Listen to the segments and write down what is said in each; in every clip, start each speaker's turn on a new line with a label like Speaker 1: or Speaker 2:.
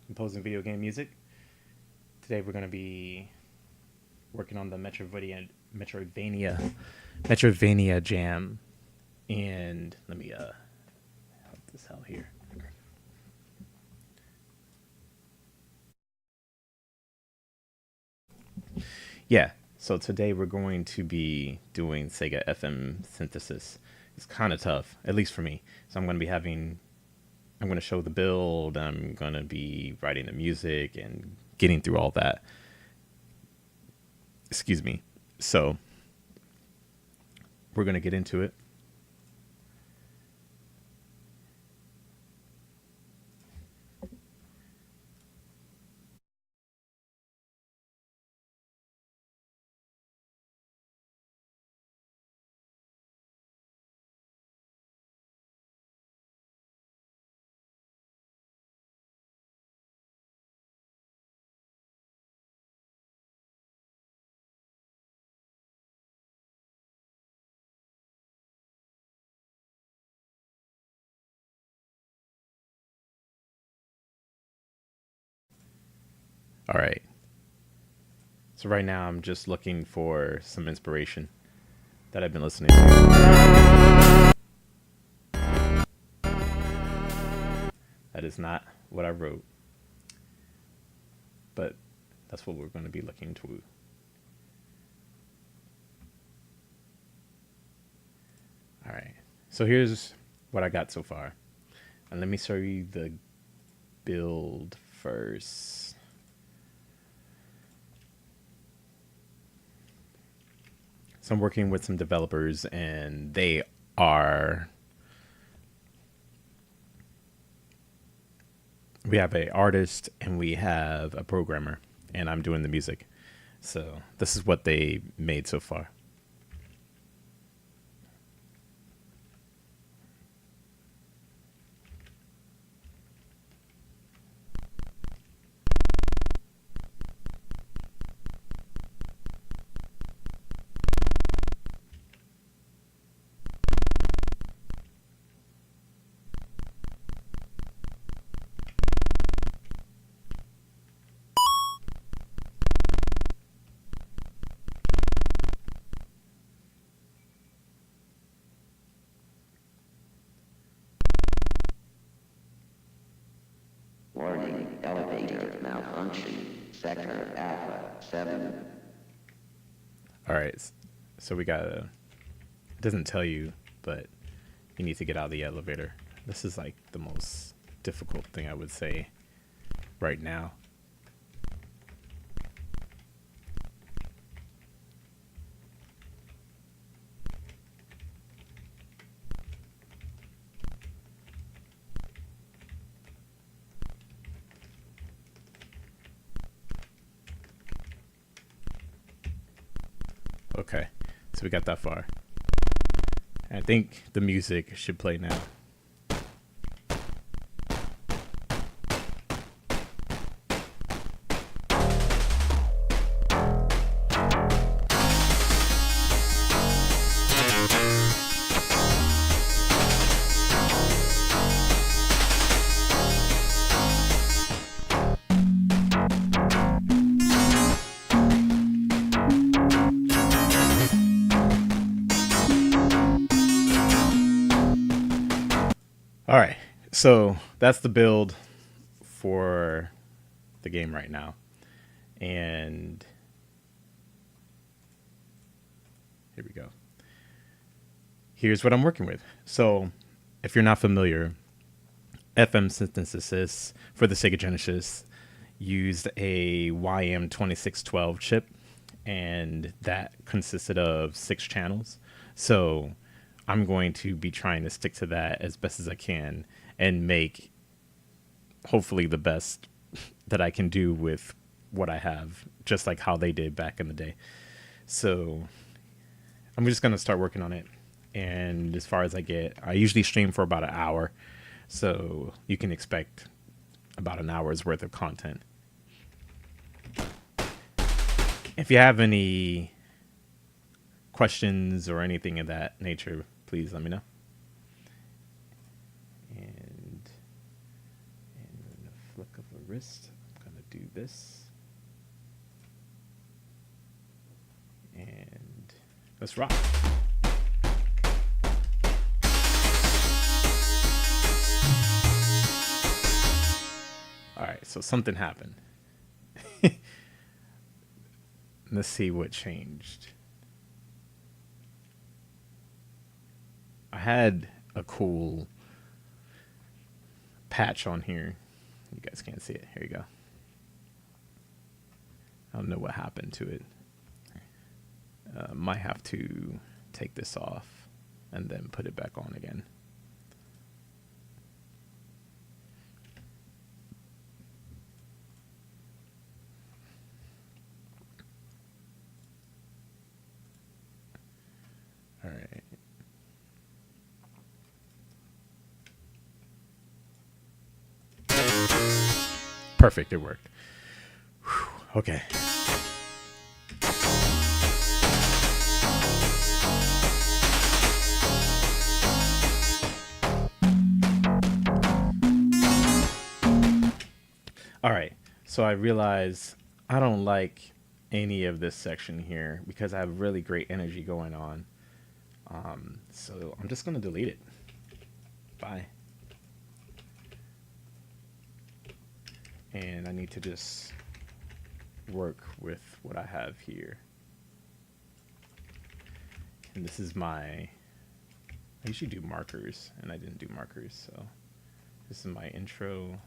Speaker 1: composing video game music. Today we're going to be working on the Metroidvania jam. And let me help this out here. Yeah, so today we're going to be doing Sega FM synthesis. It's kind of tough, at least for me. So I'm going to show the build, I'm going to be writing the music and getting through all that. Excuse me. So we're going to get into it. All right. So right now I'm just looking for some inspiration that I've been listening to. That is not what I wrote, but that's what we're going to be looking to. All right. So here's what I got so far. And let me show you the build first. So I'm working with some developers and they are we have a artist and we have a programmer and I'm doing the music. So this is what they made so far.
Speaker 2: Warning, elevator malfunction, sector Alpha 7.
Speaker 1: All right. So we got it doesn't tell you, but you need to get out of the elevator. This is like the most difficult thing I would say right now. Okay. So we got that far. I think the music should play now. All right. So that's the build for the game right now. And here we go. Here's what I'm working with. So if you're not familiar, FM synthesis for the Sega Genesis used a YM2612 chip, and that consisted of 6 channels. So I'm going to be trying to stick to that as best as I can and make hopefully the best that I can do with what I have, just like how they did back in the day. So I'm just going to start working on it. And as far as I usually stream for about an hour. So you can expect about an hour's worth of content. If you have any questions or anything of that nature, please let me know. And flick of a wrist, I'm gonna do this. And let's rock. All right, so something happened. Let's see what changed. I had a cool patch on here. You guys can't see it. Here you go. I don't know what happened to it. Might have to take this off and then put it back on again. All right. Perfect, it worked. Whew, okay. All right, so I realize I don't like any of this section here because I have really great energy going on. So I'm just gonna delete it. Bye. And I need to just work with what I have here. And this is my, I usually do markers and I didn't do markers, so this is my intro.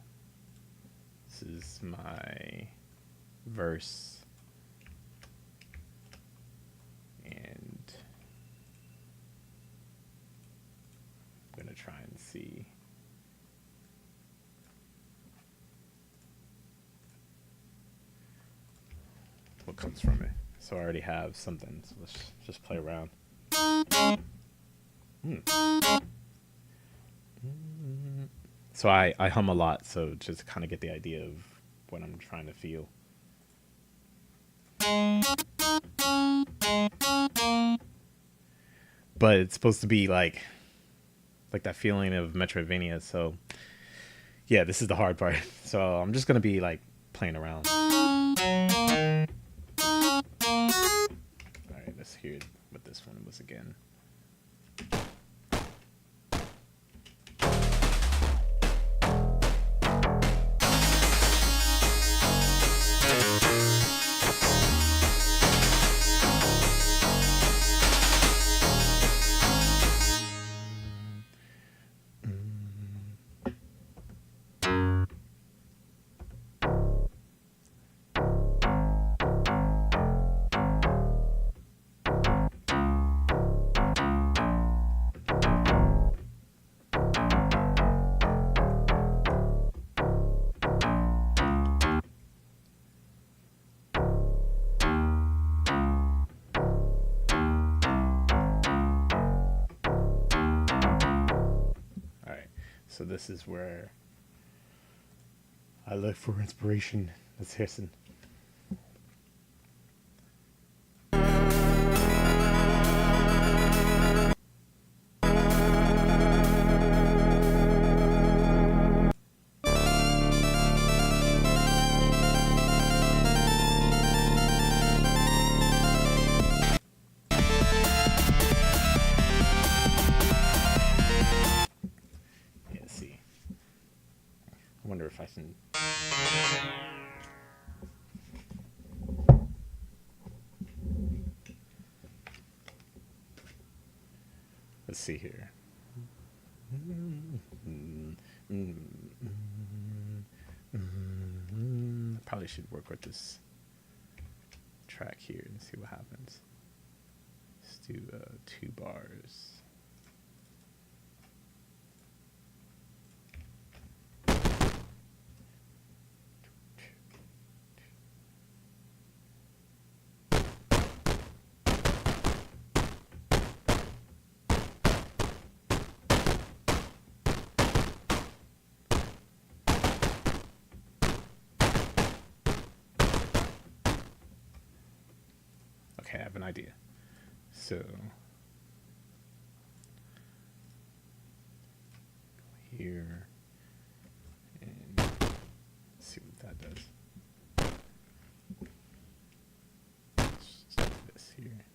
Speaker 1: This is my verse. And I'm gonna try and see. What comes from it. So I already have something, so let's just play around. So I hum a lot, so just to kind of get the idea of what I'm trying to feel. But it's supposed to be like that feeling of Metroidvania, so yeah, this is the hard part. So I'm just gonna be like playing around. Alright, let's hear what this one was again. So this is where I look for inspiration. Let's listen. I wonder if I can. Let's see here. Probably should work with this track here and see what happens. Let's do 2 bars. Okay, I have an idea. So here and that does. Let's just do this here.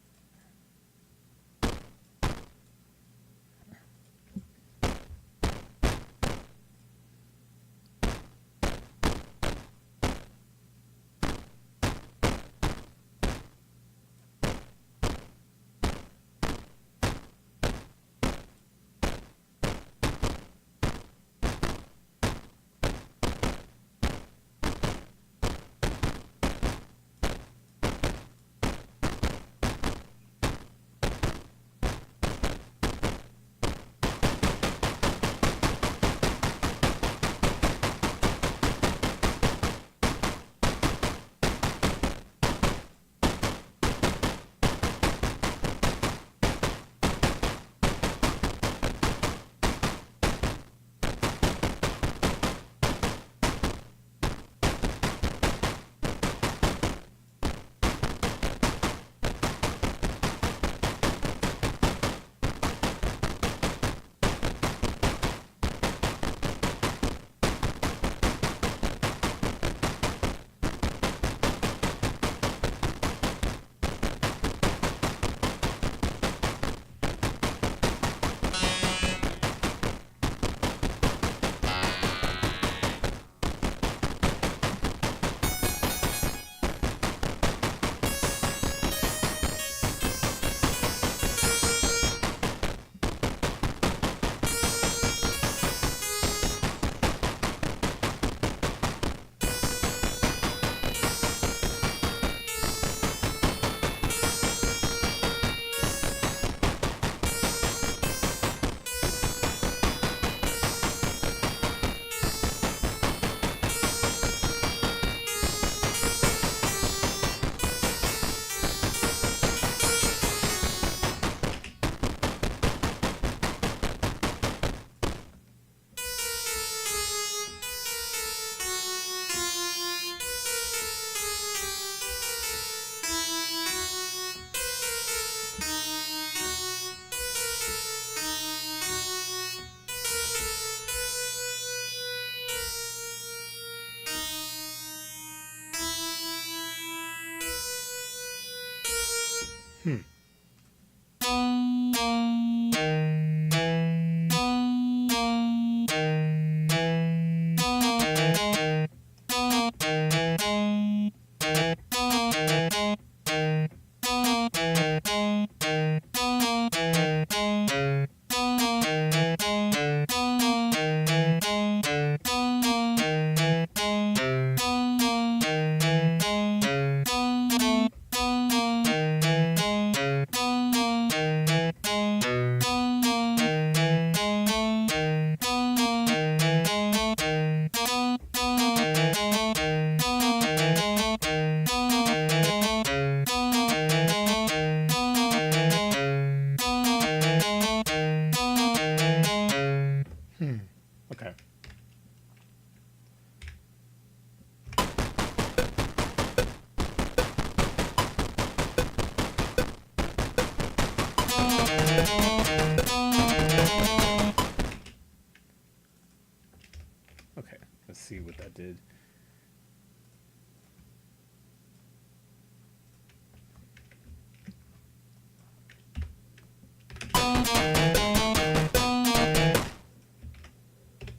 Speaker 1: Okay. Okay, let's see what that did.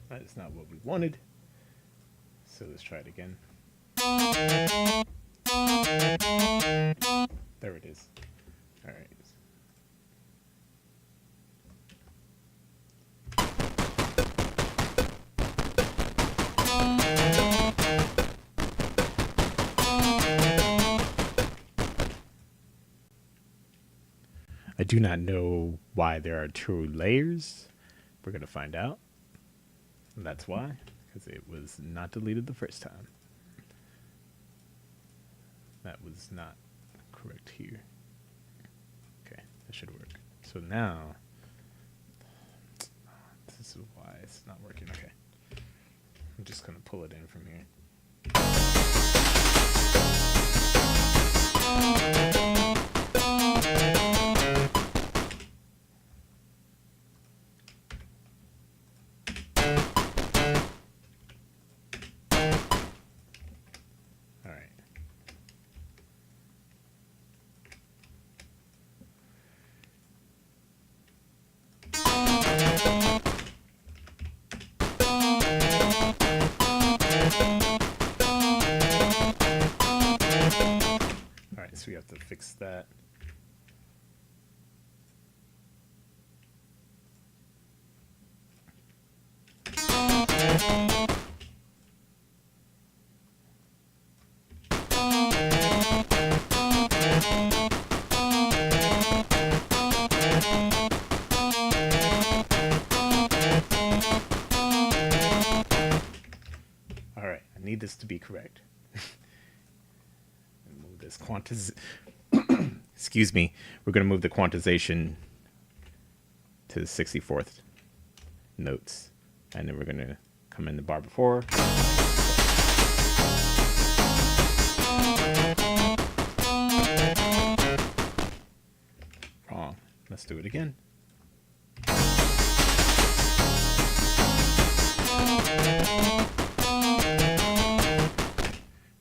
Speaker 1: That is not what we wanted. So let's try it again. There it is. All right. I do not know why there are 2 layers. We're going to find out. And that's why, because it was not deleted the first time. That was not correct here. Okay, that should work. So now, this is why it's not working. Okay, I'm just going to pull it in from here. have to fix that. All right, I need this to be correct. Move this excuse me. We're going to move the quantization to the 64th notes. And then we're going to come in the bar before. Wrong. Let's do it again.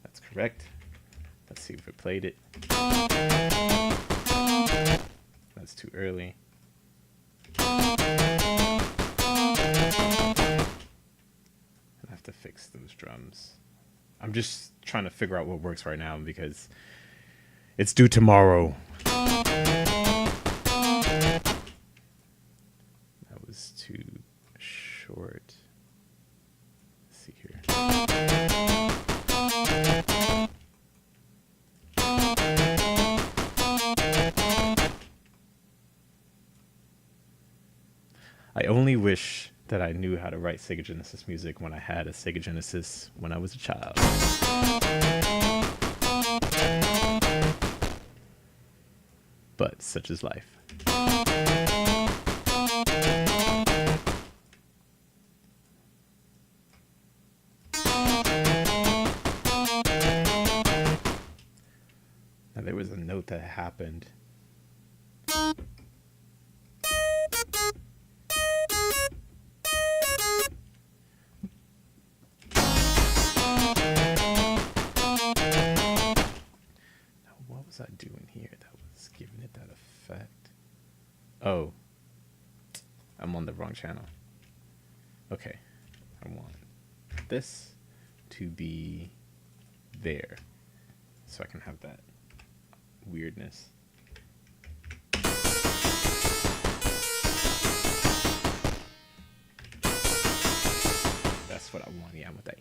Speaker 1: That's correct. Let's see if it played it. That's too early. I have to fix those drums. I'm just trying to figure out what works right now because it's due tomorrow. That was too short. Let's see here. I only wish that I knew how to write Sega Genesis music when I had a Sega Genesis when I was a child. But such is life. Now there was a note that happened. What was I doing here that was giving it that effect? Oh, I'm on the wrong channel. Okay, I want this to be there so I can have that weirdness. That's what I want. Yeah, with that.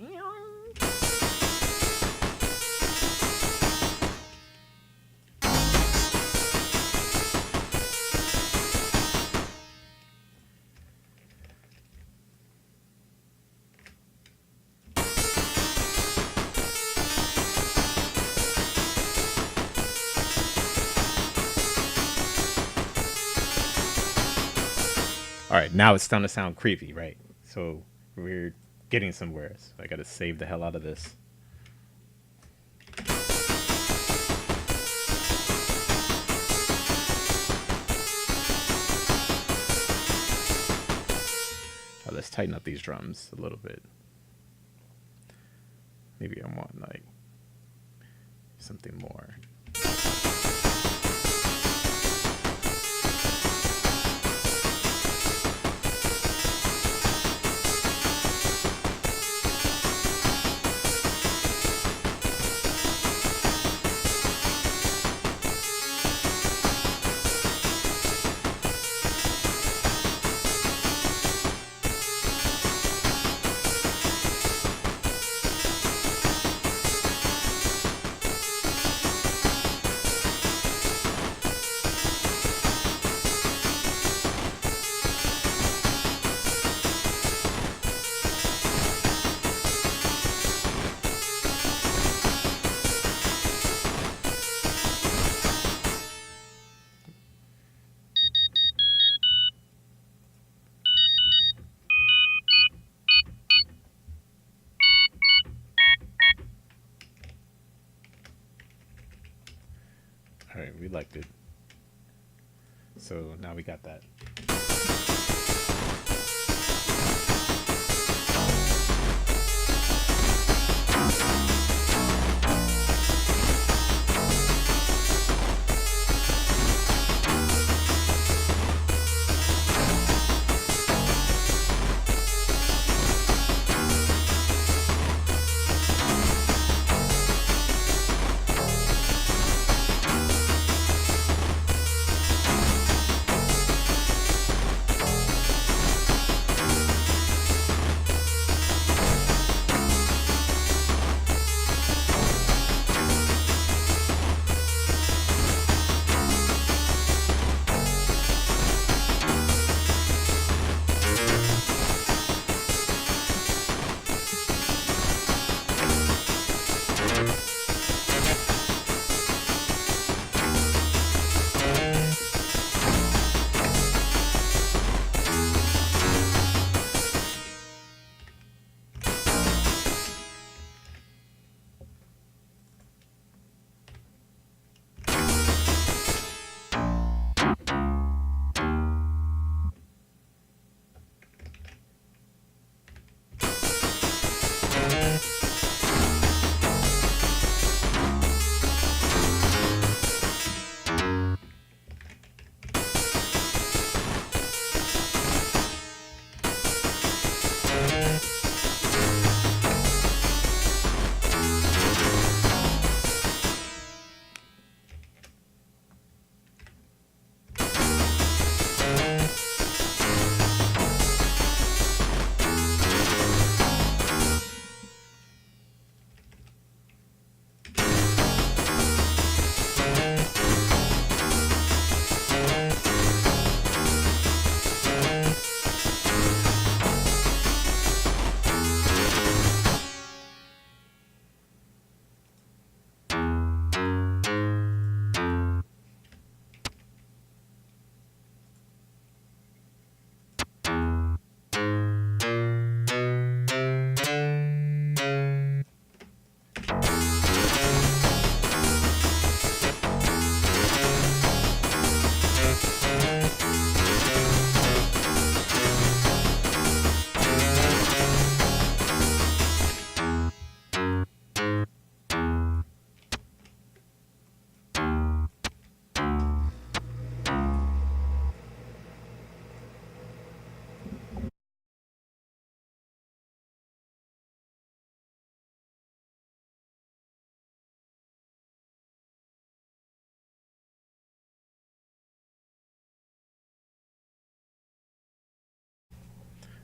Speaker 1: All right, now it's starting to sound creepy, right? So we're getting somewhere. So I got to save the hell out of this. Oh, let's tighten up these drums a little bit. Maybe I want like something more. All right, we liked it. So now we got that.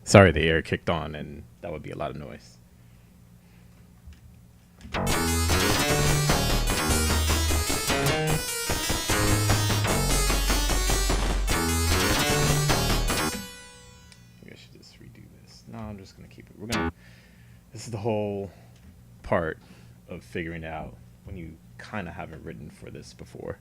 Speaker 1: Sorry, the air kicked on, and that would be a lot of noise. Maybe I should just redo this. No, I'm just gonna keep it. This is the whole part of figuring out when you kind of haven't written for this before.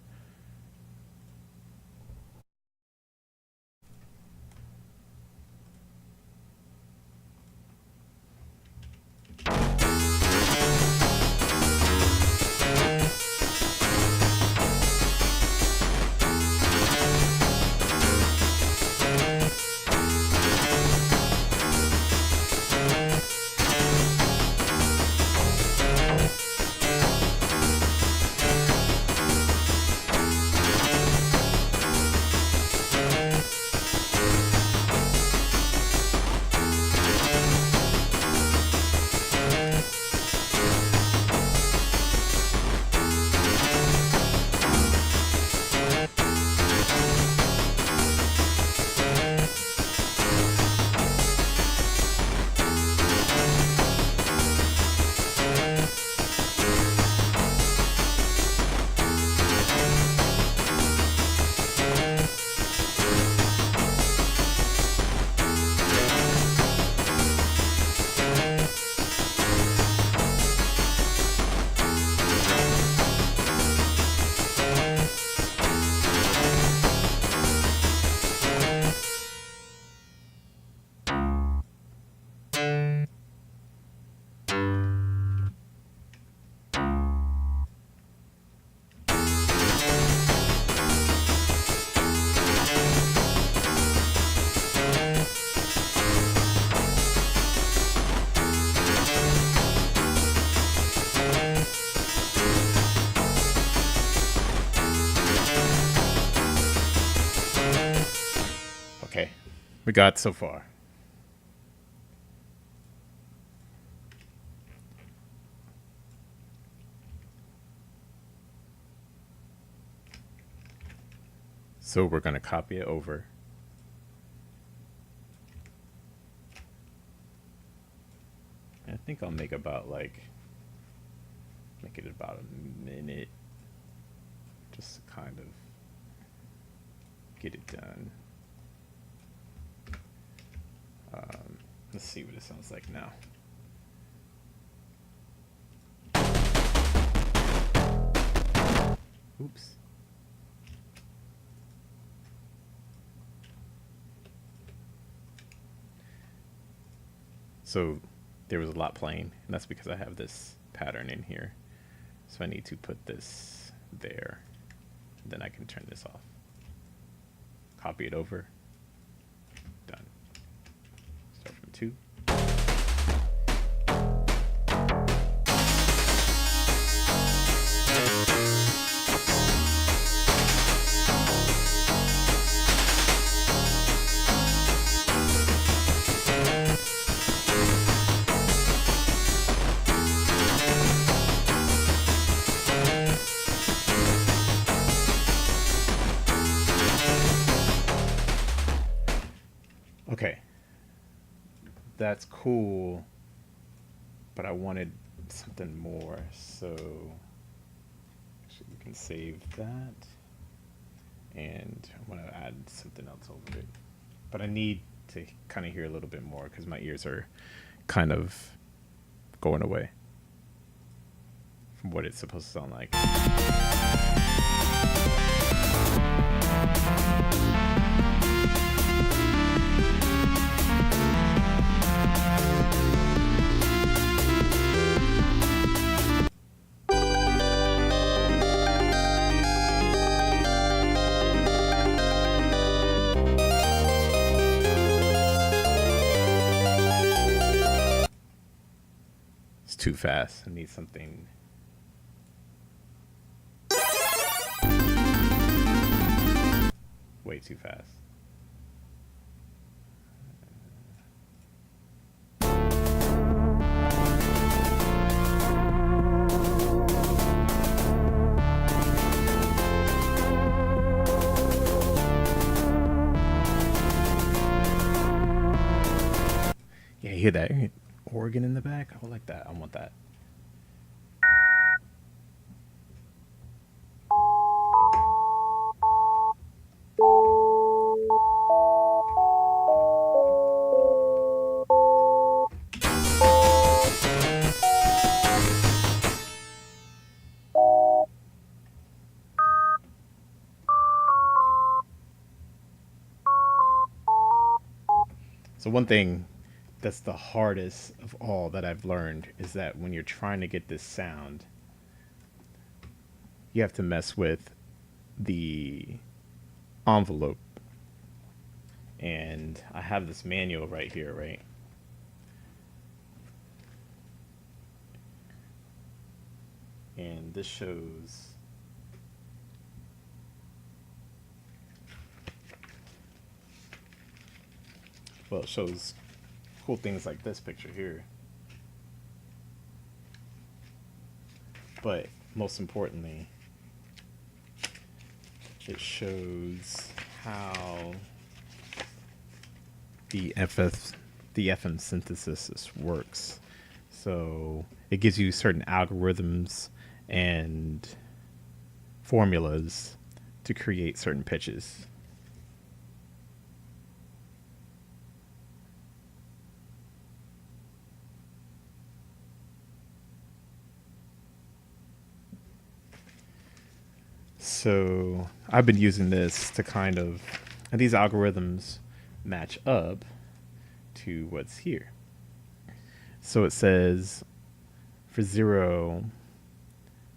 Speaker 1: Okay, we got so far. So we're going to copy it over. I think I'll make it about a minute, just to kind of get it done. Let's see what it sounds like now. Oops. So there was a lot playing, and that's because I have this pattern in here. So I need to put this there. Then I can turn this off. Copy it over. Done. Start from 2. Okay, that's cool, but I wanted something more, so actually we can save that, and I want to add something else over it, but I need to kind of hear a little bit more because my ears are kind of going away from what it's supposed to sound like. Too fast. I need something. Way too fast. hear that organ in the back? I like that. I want that. So one thing that's the hardest of all that I've learned is that when you're trying to get this sound, you have to mess with the envelope. And I have this manual right here, right? And this shows it shows cool things like this picture here. But most importantly, it shows how the FM synthesis works. So it gives you certain algorithms and formulas to create certain pitches. So I've been using this to and these algorithms match up to what's here. So it says for 0,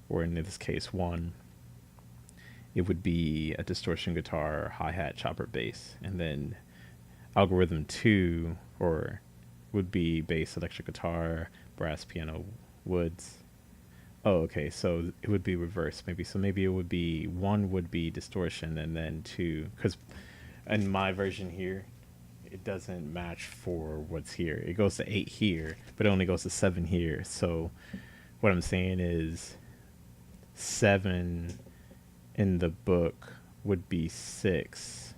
Speaker 1: or in this case 1, it would be a distortion guitar, hi-hat, chopper, bass. And then algorithm 2 would be bass, electric guitar, brass, piano, woods. Oh, okay. So it would be reversed, maybe. So maybe it would be 1 would be distortion, and then 2, because in my version here, it doesn't match for what's here. It goes to 8 here, but it only goes to 7 here. So what I'm saying is 7 in the book would be 6,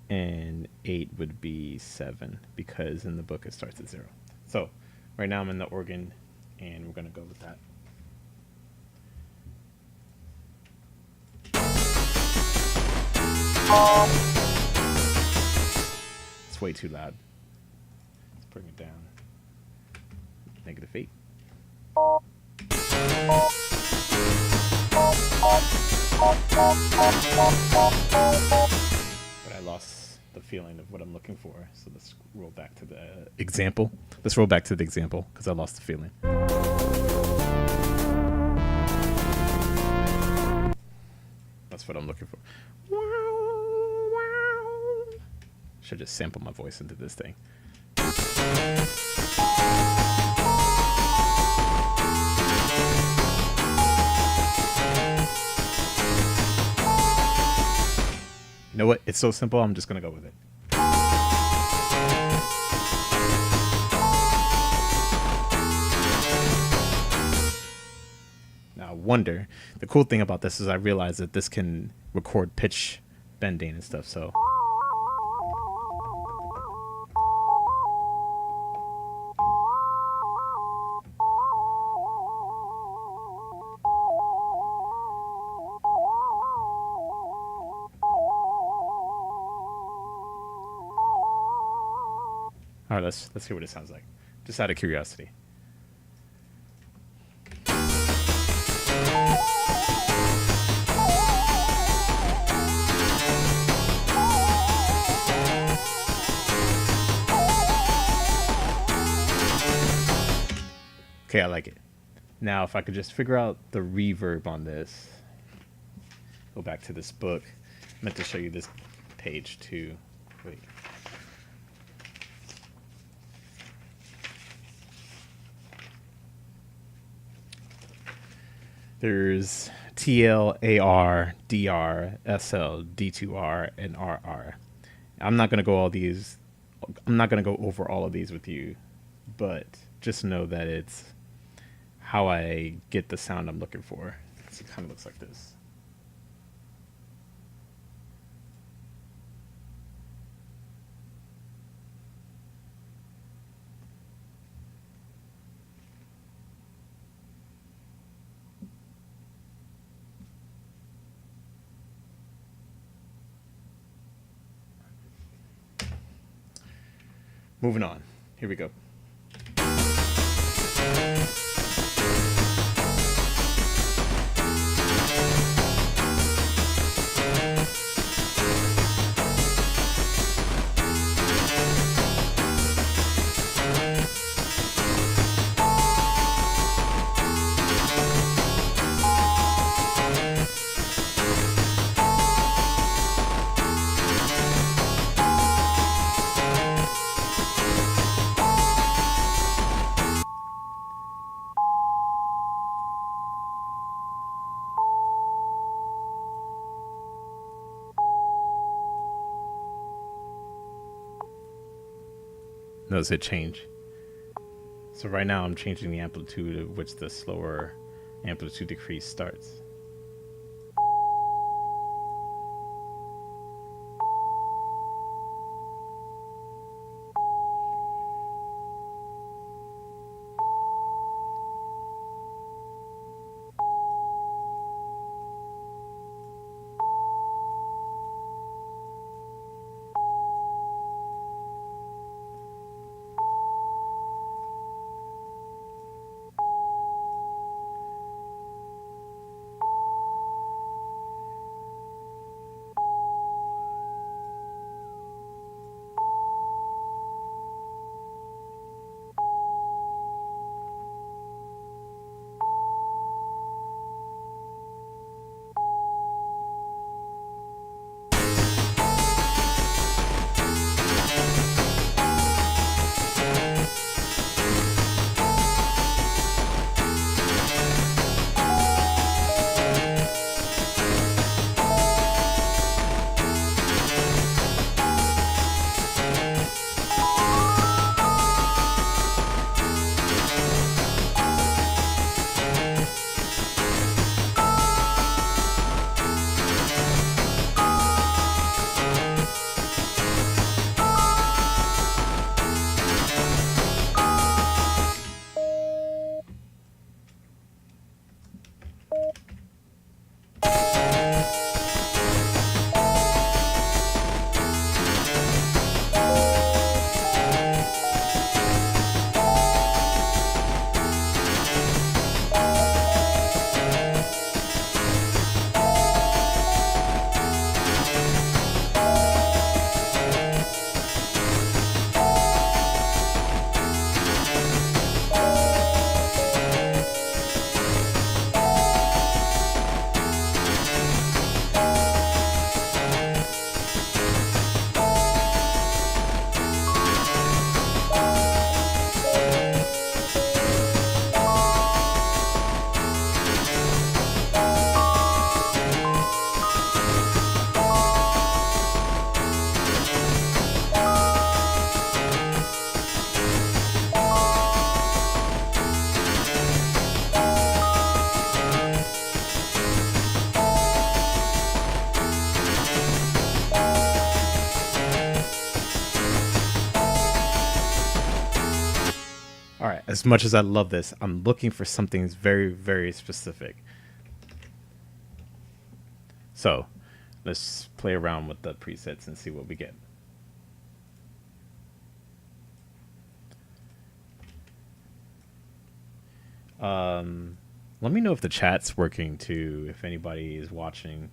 Speaker 1: and 8 would be 7, because in the book it starts at 0. So right now I'm in the organ, and we're going to go with that. It's way too loud. Let's bring it down. -8. But I lost the feeling of what I'm looking for. So let's roll back to the example. Let's roll back to the example because I lost the feeling. That's what I'm looking for. Should just sample my voice into this thing. You know what? It's so simple, I'm just going to go with it. Now, wonder. The cool thing about this is I realized that this can record pitch bending and stuff, so... All right, let's hear what it sounds like, just out of curiosity. Okay, I like it. Now, if I could just figure out the reverb on this, go back to this book. I meant to show you this page too. Wait. There's TL, AR, DR, SL, D2R, and RR. I'm not gonna go over all of these with you, but just know that it's how I get the sound I'm looking for. It kind of looks like this. Moving on. Here we go. Notice it change. So right now I'm changing the amplitude at which the slower amplitude decrease starts. All right, as much as I love this, I'm looking for something very, very specific. So let's play around with the presets and see what we get. Let me know if the chat's working too, if anybody is watching.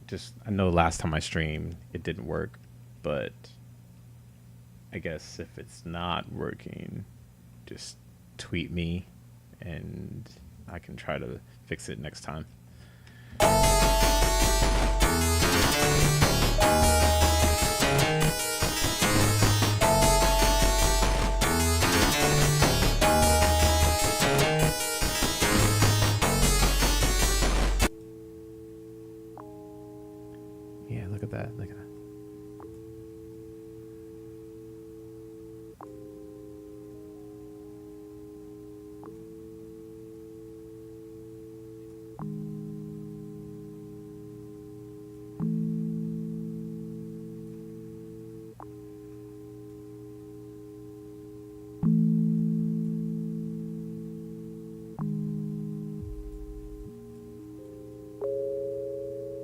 Speaker 1: Just, I know last time I streamed, it didn't work, but I guess if it's not working, just tweet me and I can try to fix it next time. Yeah, look at that. Look at that.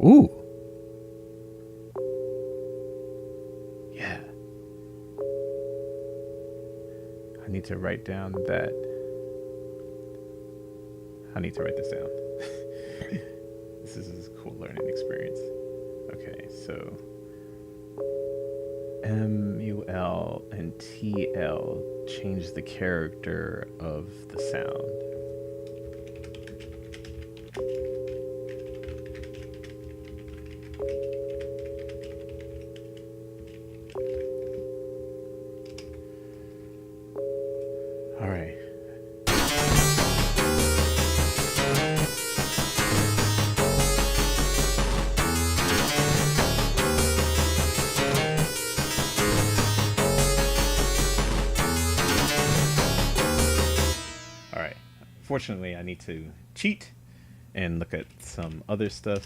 Speaker 1: Ooh. Yeah. to write down that. I need to write this down. This is a cool learning experience. Okay, so MUL and TL change the character of the sound. All right. All right. Fortunately, I need to cheat and look at some other stuff.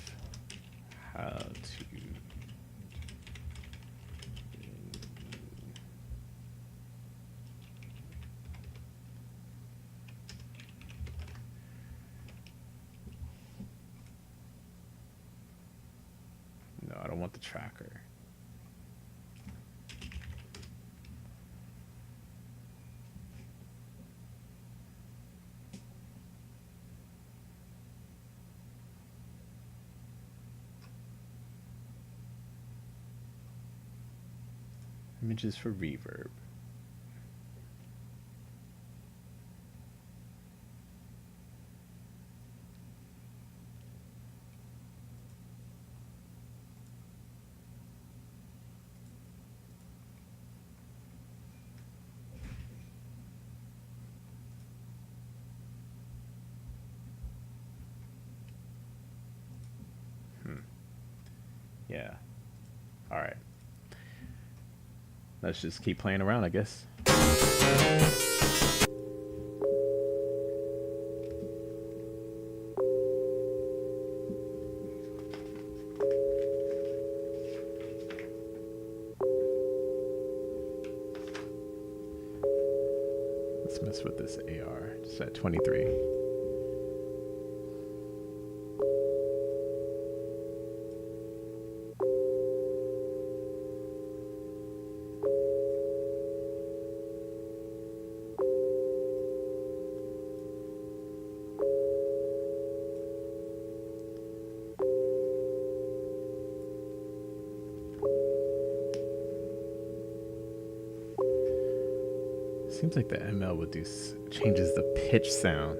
Speaker 1: How to. No, I don't want the tracker. Images for reverb. Yeah. All right. Let's just keep playing around, I guess. Let's mess with this AR. Just at 23. Seems like the ML would do changes the pitch sound.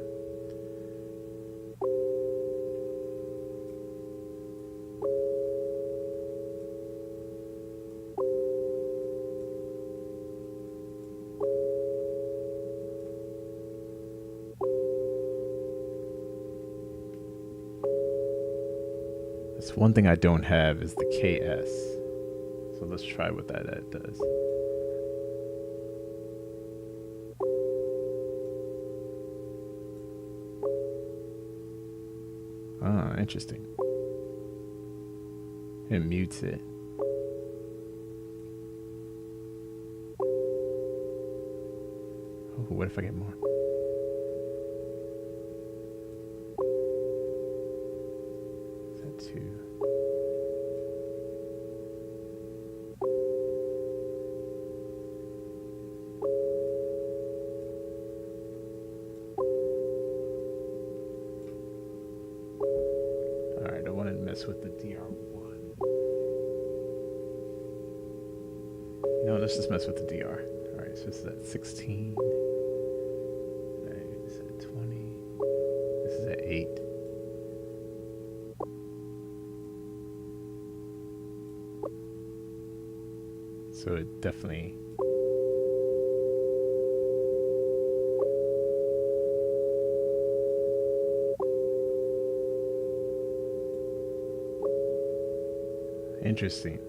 Speaker 1: That's one thing I don't have is the KS. So let's try what that does. Ah, interesting. It mutes it. Oh, what if I get more? Is that 2? Alright, I want to mess with the DR1. No, let's just mess with the DR. Alright, so this is at 16. This is at 20. This is at 8. So it definitely... Interesting.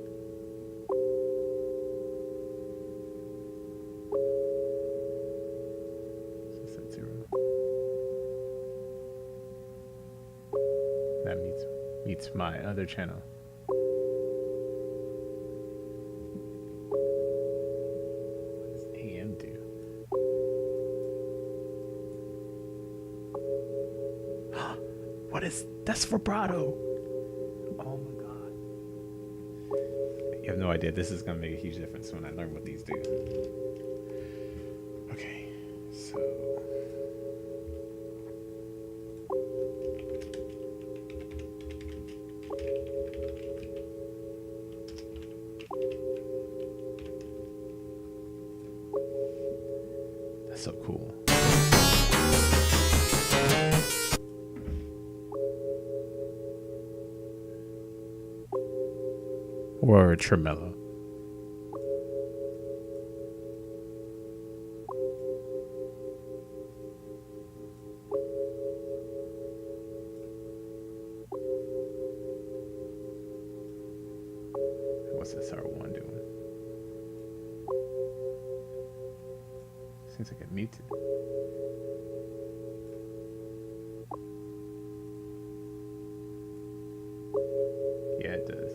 Speaker 1: Is that 0? That meets my other channel. What does AM do? What is that's vibrato? Oh my god. You have no idea. This is gonna make a huge difference when I learn what these do. Okay. so cool. Or tremolo. What's this R1 doing? Seems like it muted. Yeah, it does.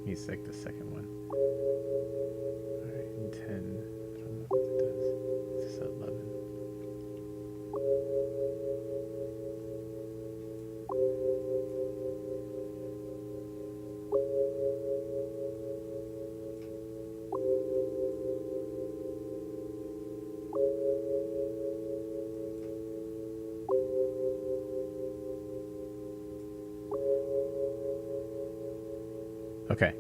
Speaker 1: He's like the second one. Alright, and 10. I don't know what it does. It's just 11. Okay.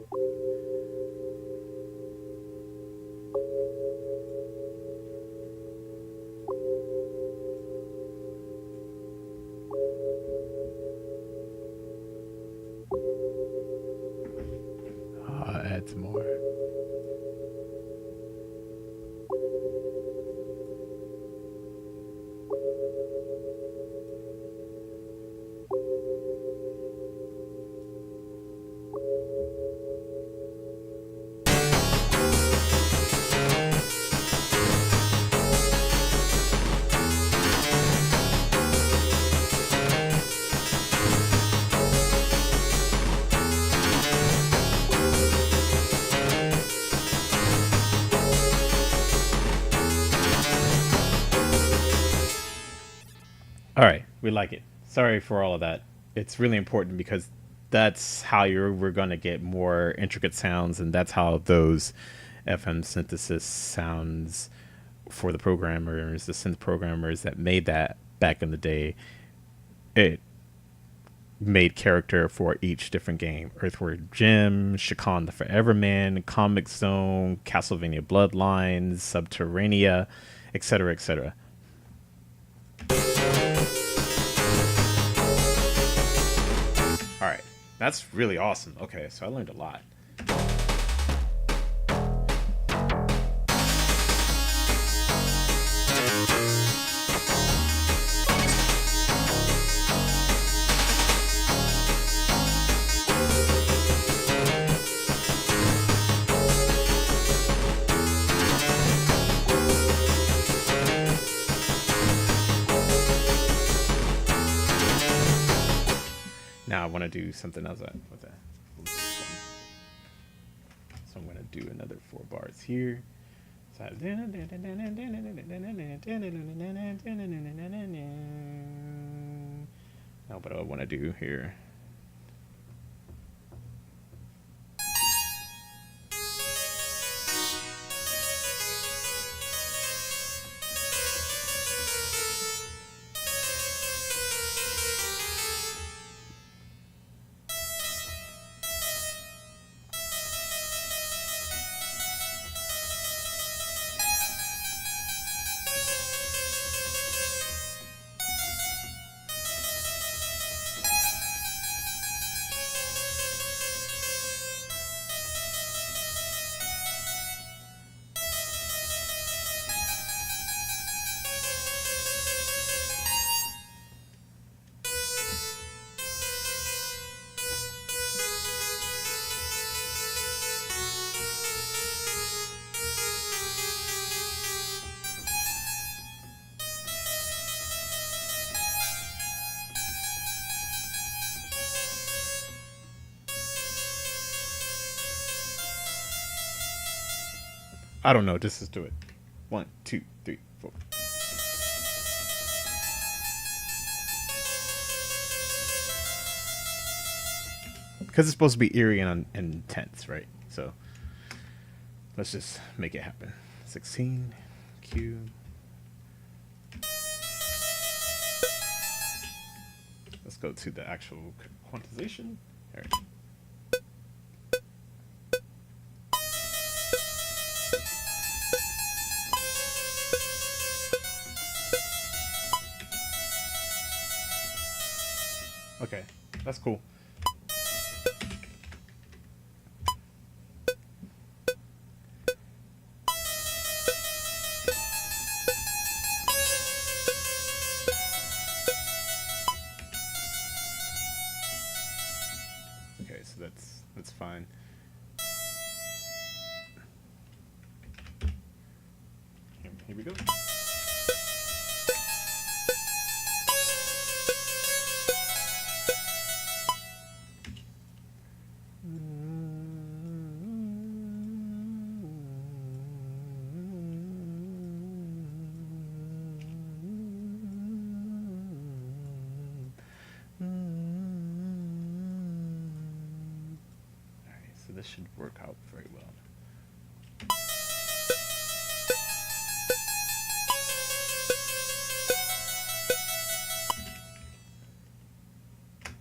Speaker 1: I'll add some more. All right, we like it. Sorry for all of that. It's really important because that's how we're going to get more intricate sounds, and that's how those FM synthesis sounds for the programmers, the synth programmers that made that back in the day. It made character for each different game: Earthward Jim, Shakan the Forever Man, Comic Zone, Castlevania Bloodlines, Subterranea, etc., etc. All right, that's really awesome. Okay, so I learned a lot. Now I want to do something else with that. So I'm going to do another 4 bars here. So I have now what do I want to do here? I don't know. Just do it. 1, 2, 3, 4. Because it's supposed to be eerie and intense, right? So let's just make it happen. 16, Q. Let's go to the actual quantization. All right. Okay, that's cool. Okay, so that's fine. Here we go. Alright, so this should work out very well.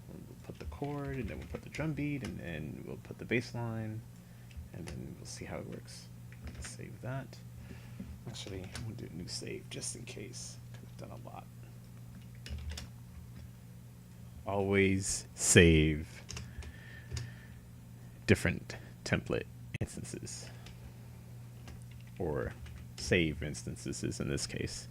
Speaker 1: We'll put the chord, and then we'll put the drum beat, and then we'll put the bass line, and then we'll see how it works. Let's save that. Actually, we'll do a new save just in case, because I've done a lot. Always save different template instances, or save instances in this case.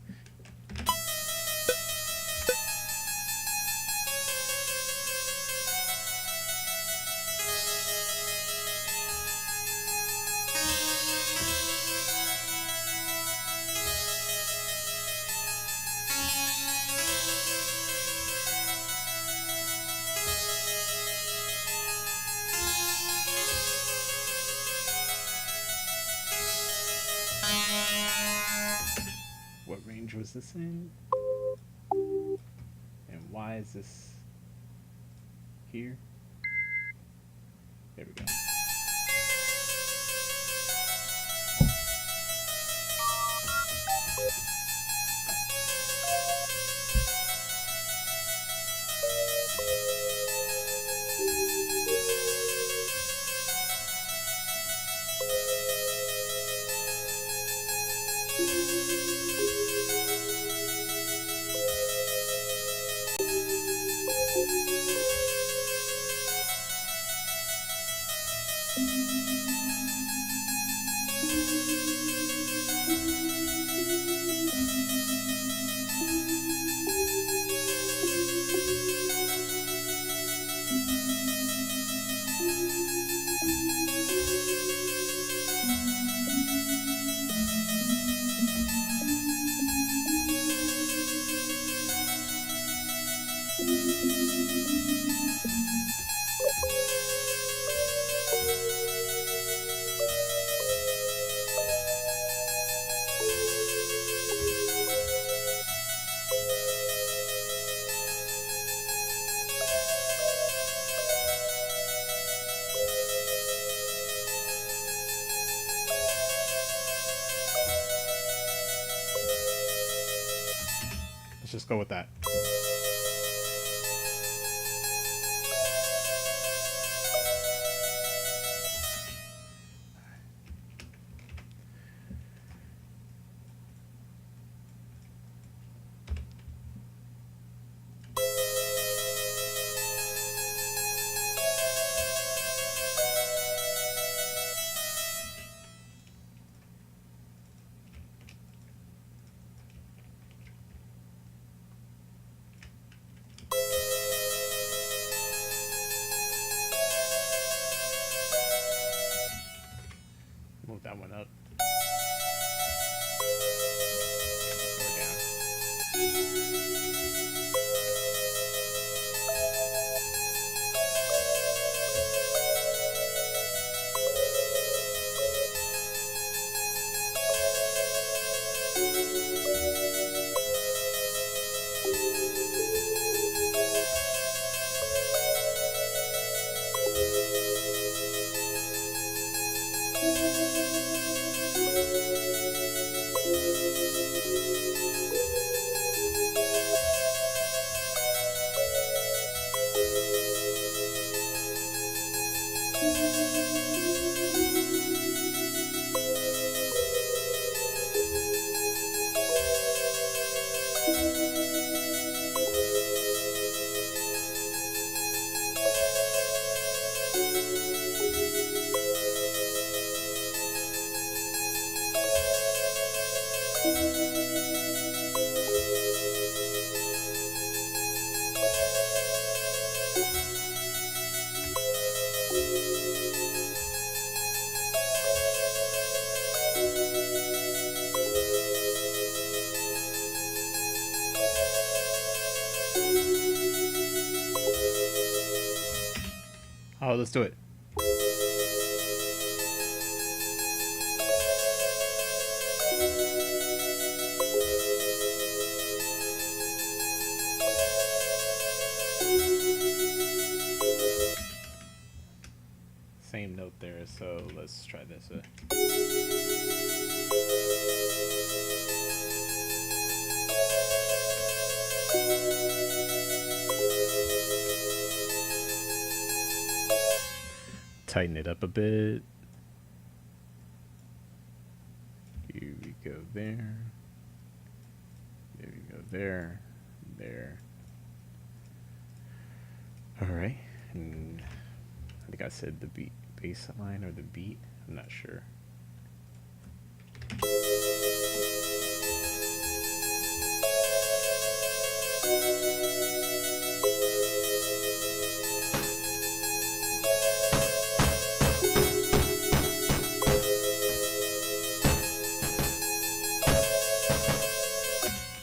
Speaker 1: What range was this in? And why is this here? There we go. Let's just go with that. Oh, let's do it. Same note there, so let's try this. Tighten it up a bit. Here we go there. There we go there. There. Alright. And I think I said the beat bass line or the beat. I'm not sure.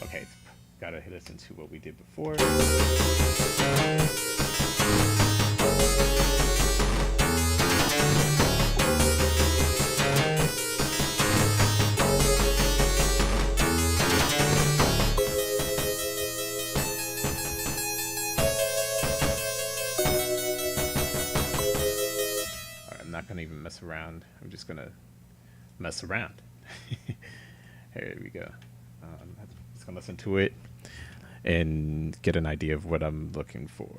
Speaker 1: Okay, gotta listen to what we did before. I'm not gonna even mess around. I'm just gonna mess around. Here we go. I'm just gonna listen to it and get an idea of what I'm looking for.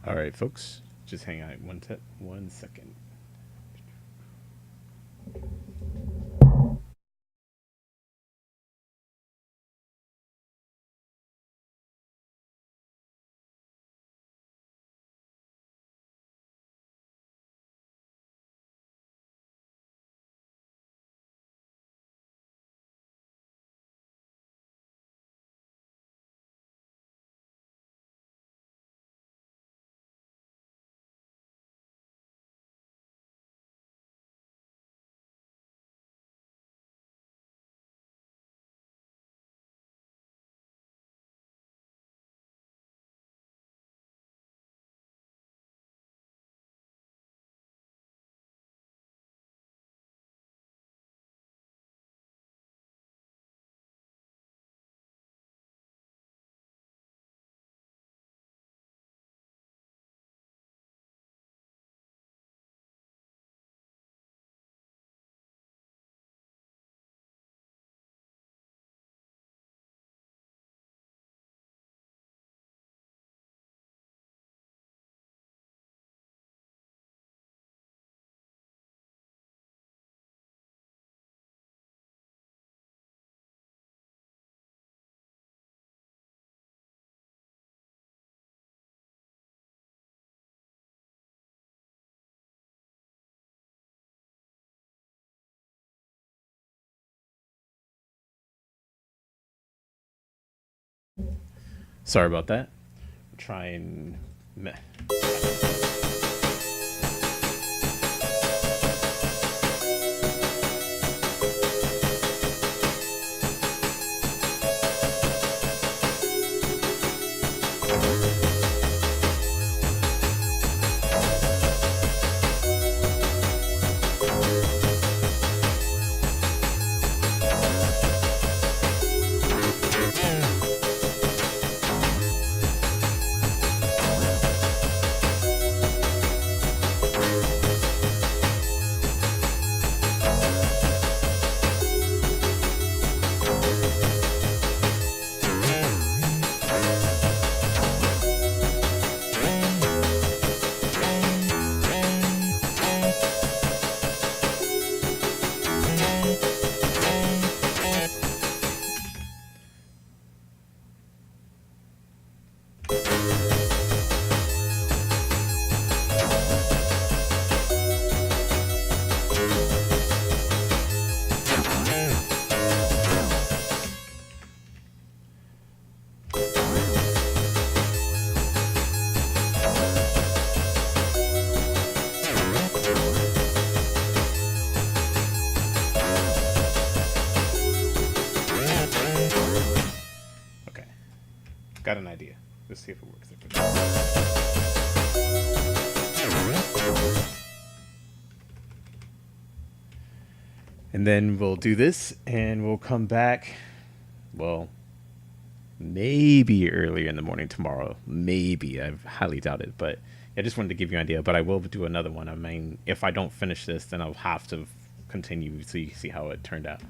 Speaker 1: All right, folks, just hang on 1 second. Sorry about that. Try and. Okay. Got an idea. Let's see if it works. And then we'll do this and we'll come back. Well, maybe earlier in the morning tomorrow. Maybe. I highly doubt it. But I just wanted to give you an idea. But I will do another one. I mean, if I don't finish this, then I'll have to continue so you see how it turned out.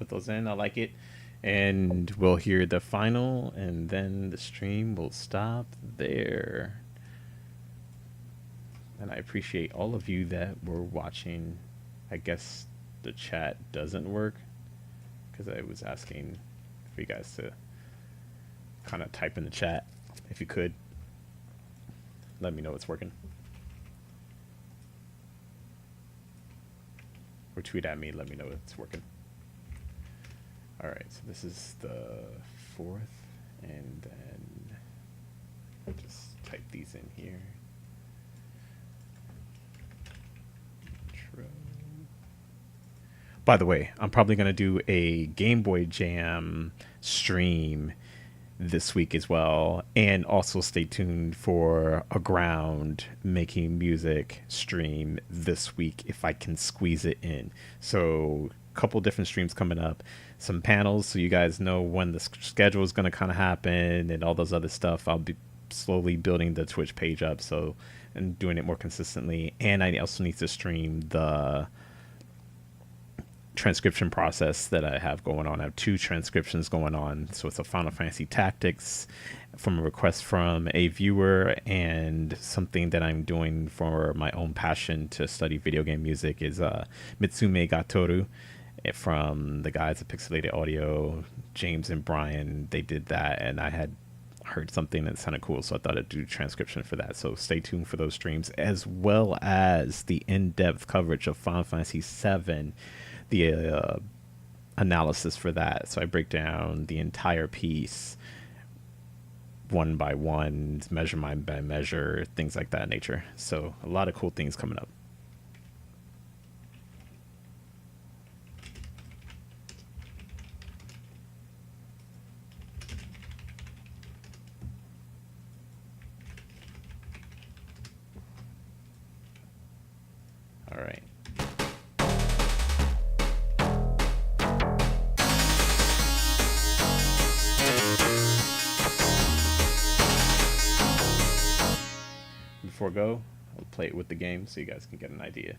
Speaker 1: Those in. I like it. And we'll hear the final and then the stream will stop there. And I appreciate all of you that were watching. I guess the chat doesn't work because I was asking for you guys to kind of type in the chat if you could. Let me know it's working. Or tweet at me, let me know it's working. All right, so this is the 4th, and then just type these in here. Intro. By the way, I'm probably going to do a Game Boy Jam stream this week as well, and also stay tuned for a ground making music stream this week if I can squeeze it in. So a couple different streams coming up, some panels so you guys know when the schedule is going to kind of happen and all those other stuff. I'll be slowly building the Twitch page up so and doing it more consistently, and I also need to stream the transcription process that I have going on. I have two transcriptions going on. So it's a Final Fantasy Tactics from a request from a viewer, and something that I'm doing for my own passion to study video game music is Mitsume Gatoru from the guys at Pixelated Audio, James and Brian. They did that, and I had heard something that sounded cool, so I thought I'd do transcription for that. So stay tuned for those streams, as well as the in-depth coverage of Final Fantasy VII, the analysis for that. So I break down the entire piece one by one, measure by measure, things like that nature. So a lot of cool things coming up. All right. Before I go, I'll play it with the game so you guys can get an idea.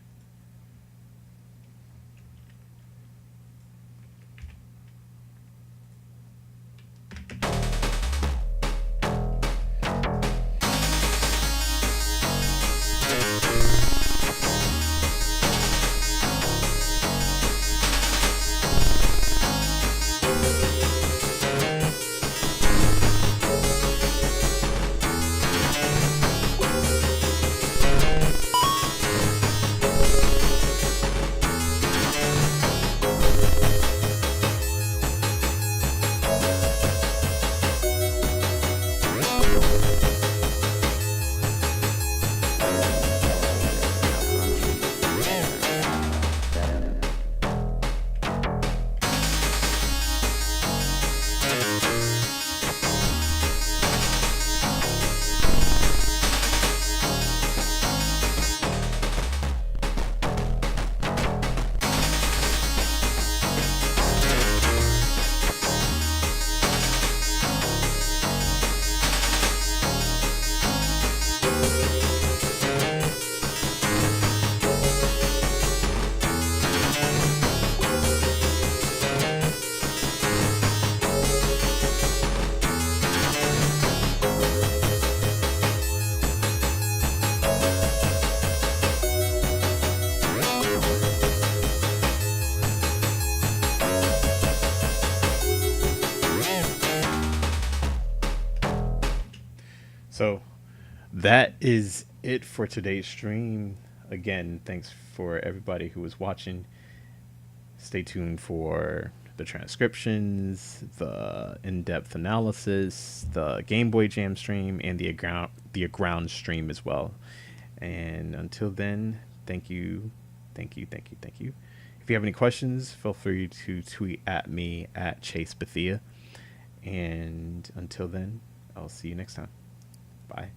Speaker 1: So that is it for today's stream. Again, thanks for everybody who was watching. Stay tuned for the transcriptions, the in-depth analysis, the Game Boy Jam stream, and the Aground stream as well. And until then, thank you. If you have any questions, feel free to tweet at me at Chase Bethea. And until then, I'll see you next time. Bye.